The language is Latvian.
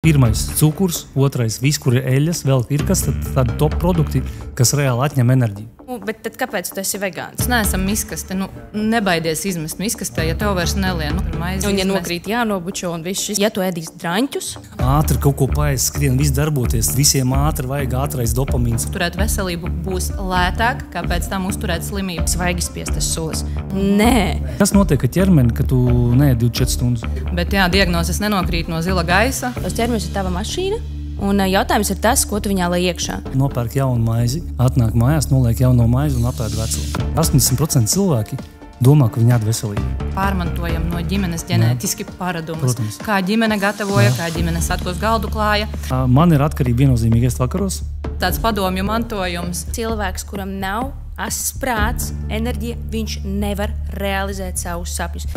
Pirmais – cukurs, otrais – viss, kur ir eļas, vēl ir kas tādi top produkti, kas reāli atņem enerģiju. Bet tad kāpēc tu esi vegāns? Neesam miskaste, nebaidies izmest miskastē, ja tev vairs nelien. Un ja nokrīt jānobučo un viss šis. Ja tu ēdīs draņķus. Ātri kaut ko paēst, skrien, viss darboties, visiem ātri vajag ātrais dopamīns. Turēt veselību būs lētāk, kā pēc tam uzturēt slimības. Svaigi spiestas solis. Nē. Kas notiek ar ķermeni, ka tu neēd 24 stundas? Bet jā, diagnozes nenokrīt no zila gaisa. Tas ķermenis ir tava mašīna. Un jautājums ir tas, ko tu viņā lai iekšā. Nopērk jaunu maizi, atnāk mājās, noliek jauno maizi un apēd veco. 80% cilvēki domā, ka viņi ēd veselīgi. Pārmantojam no ģimenes ģenētiski paradumus. Protams. Kā ģimene gatavoja, kā ģimene satkos galdu klāja. Man ir atkarība viennozīmīgi ēst vakaros. Tāds padomju mantojums. Cilvēks, kuram nav asas prāts, enerģija, viņš nevar realizēt savus sapņus.